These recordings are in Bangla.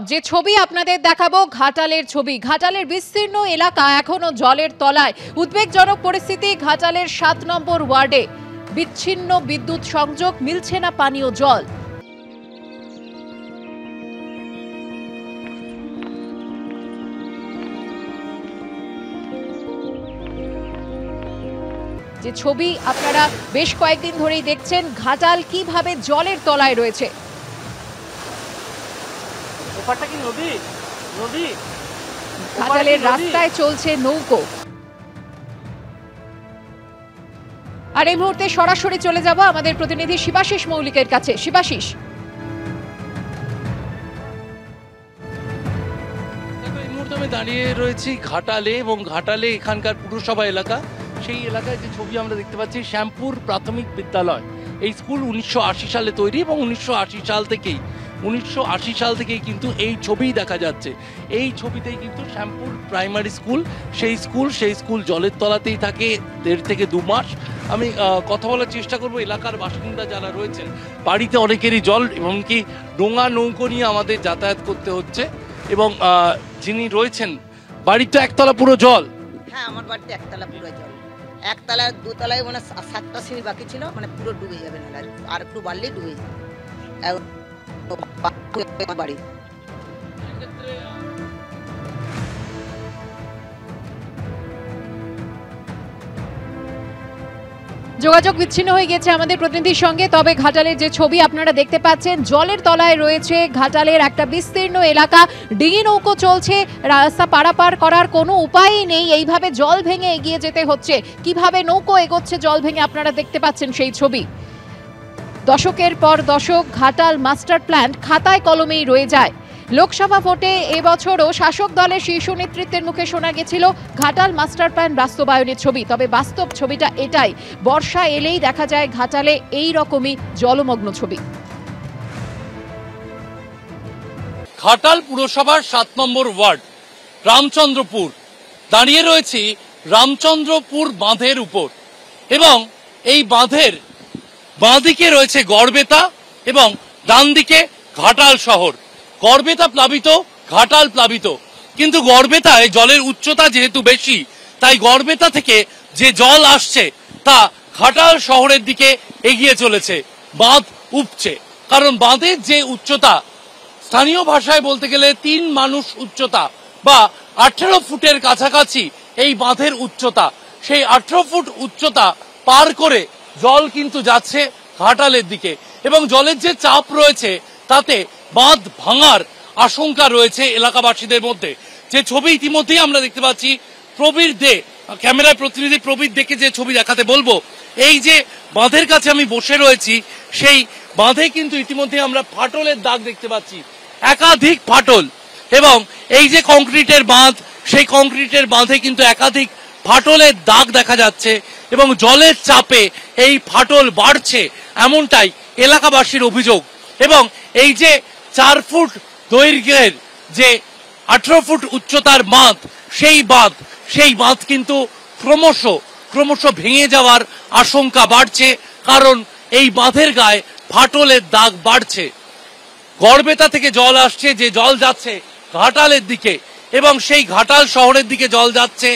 যে ছবি আপনাদের দেখাবো ঘাটালের ছবি। ঘাটালের বিস্তীর্ণ এলাকা এখনো জলের তলায়। উদ্বেগজনক পরিস্থিতি ঘাটালের 7 নম্বর ওয়ার্ডে। বিচ্ছিন্ন বিদ্যুৎ সংযোগ, মিলছে না পানীয় জল। যে ছবি আপনারা বেশ কয়েকদিন ধরেই দেখছেন, ঘাটাল কিভাবে জলের তলায় রয়েছে। ঘাটালের রাস্তায় চলছে নৌকো। আর এই মুহূর্তে সরাসরি চলে যাব আমাদের প্রতিনিধি শিবাশিস মৌলিকের কাছে। শিবাশিস, এই মুহূর্তে আমি দাঁড়িয়ে রয়েছি ঘাটালে, এবং ঘাটালে এখানকার পুরসভা এলাকা। সেই এলাকায় যে ছবি আমরা দেখতে পাচ্ছি, শ্যামপুর প্রাথমিক বিদ্যালয়। এই স্কুল 1980 সালে তৈরি, এবং 1980 সাল থেকেই কিন্তু এই ছবিই দেখা যাচ্ছে। এই ছবিতেই কিন্তু শ্যামপুর প্রাইমারি স্কুল, সেই স্কুল জলের তলাতেই থাকে 1.5 থেকে 2 মাস। আমি কথা বলার চেষ্টা করব এলাকার বাসিন্দা যারা রয়েছেন। বাড়িতে অনেকেরই জল, এমনকি ডোঙা নৌকো নিয়ে আমাদের যাতায়াত করতে হচ্ছে। এবং যিনি রয়েছেন, বাড়ির তো একতলা পুরো জল। হ্যাঁ, আমার বাড়িতে একতলা পুরো জল। একতলা দুতলায় মানে 7টা সিঁড়ি বাকি ছিল, মানে পুরো ডুবে যাবে না, আর একটু বাড়লেই ডুবে যাবে বাড়ি। যোগাযোগ বিচ্ছিন্ন হয়ে গেছে আমাদের প্রতিনিধির সঙ্গে। তবে ঘাটালের যে ছবি আপনারা দেখতে পাচ্ছেন, জলের তলায় রয়েছে ঘাটালের একটা বিস্তীর্ণ এলাকা। ডিঙি নৌকো চলছে, রাস্তা পারাপার করার কোনো উপায়ই নেই, এইভাবে জল ভেঙে এগিয়ে যেতে হচ্ছে। কিভাবে নৌকো এগোচ্ছে জল ভেঙে আপনারা দেখতে পাচ্ছেন সেই ছবি। দশকের পর দশক ঘাটাল মাস্টার প্ল্যান খাতায় কলমেই রয়ে যায়। লোকসভা ভোটে এবছরও শাসক দলের শীর্ষ নেতৃত্বের মুখে শোনা গেছিল ঘাটাল মাস্টার প্ল্যান বাস্তবায়নের ছবি। তবে বাস্তব ছবিটা এটাই, বর্ষা এলেই দেখা যায় ঘাটালে এই রকমই জলমগ্ন ছবি। ঘাটাল পুরসভার 7 নম্বর ওয়ার্ড রামচন্দ্রপুর। দাঁড়িয়ে রয়েছি রামচন্দ্রপুর বাঁধের উপর, এবং এই বাঁধের বাঁদিকে রয়েছে গড়বেতা, এবং ডান দিকে ঘাটাল শহর। গড়বেতা প্লাবিত, ঘাটাল প্লাবিত, কিন্তু গড়বেতায় জলের উচ্চতা যেহেতু বেশি, তাই গড়বেতা থেকে যে জল আসছে তা ঘাটাল শহরের দিকে এগিয়ে চলেছে। বাঁধ উপচে, কারণ বাঁধের যে উচ্চতা, স্থানীয় ভাষায় বলতে গেলে 3 মানুষ উচ্চতা বা 18 ফুটের কাছাকাছি এই বাঁধের উচ্চতা। সেই 18 ফুট উচ্চতা পার করে জল কিন্তু যাচ্ছে ঘাটালের দিকে, এবং জলের যে চাপ রয়েছে তাতে বাঁধ ভাঙার আশঙ্কা রয়েছে এলাকাবাসীদের মধ্যে। যে ছবি ইতিমধ্যেই আমরা দেখতে পাচ্ছি, প্রবীর দে, ক্যামেরায় প্রতিনিধি প্রবীর দেকে যে ছবি দেখাতে বলবো। এই যে বাঁধের কাছে আমি বসে রয়েছি, সেই বাঁধে কিন্তু ইতিমধ্যে আমরা ফাটলের দাগ দেখতে পাচ্ছি, একাধিক ফাটল। এবং এই যে কংক্রিটের বাঁধ, সেই কংক্রিটের বাঁধে কিন্তু একাধিক ফাটলের দাগ দেখা যাচ্ছে, এবং জলের চাপে এই ফাটল বাড়ছে, এমনটাই এলাকাবাসীর অভিযোগ। এবং এই যে 4 ফুট দৈর্ঘ্যের যে 18 ফুট উচ্চতার বাঁধ, সেই বাঁধ কিন্তু ক্রমশ ভেঙে যাওয়ার আশঙ্কা বাড়ছে, কারণ এই বাঁধের গায়ে ফাটলের দাগ বাড়ছে। গড়বেতা থেকে জল আসছে, যে জল যাচ্ছে ঘাটালের দিকে, এবং সেই ঘাটাল শহরের দিকে জল যাচ্ছে।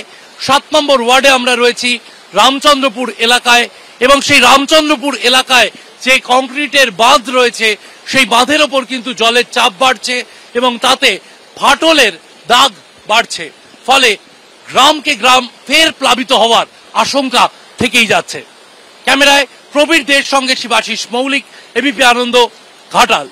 7 নম্বর ওয়ার্ডে আমরা রয়েছি রামচন্দ্রপুর এলাকায়, এবং সেই রামচন্দ্রপুর এলাকায় যে কংক্রিটের বাঁধ রয়েছে, সেই বাঁধের ওপর কিন্তু জলের চাপ বাড়ছে, এবং তাতে ফাটলের দাগ বাড়ছে। ফলে গ্রামকে গ্রাম ফের প্লাবিত হওয়ার আশঙ্কা থেকেই যাচ্ছে। ক্যামেরায় প্রবীর দের সঙ্গে শিবাশিস মৌলিক, এবিপি আনন্দ, ঘাটাল।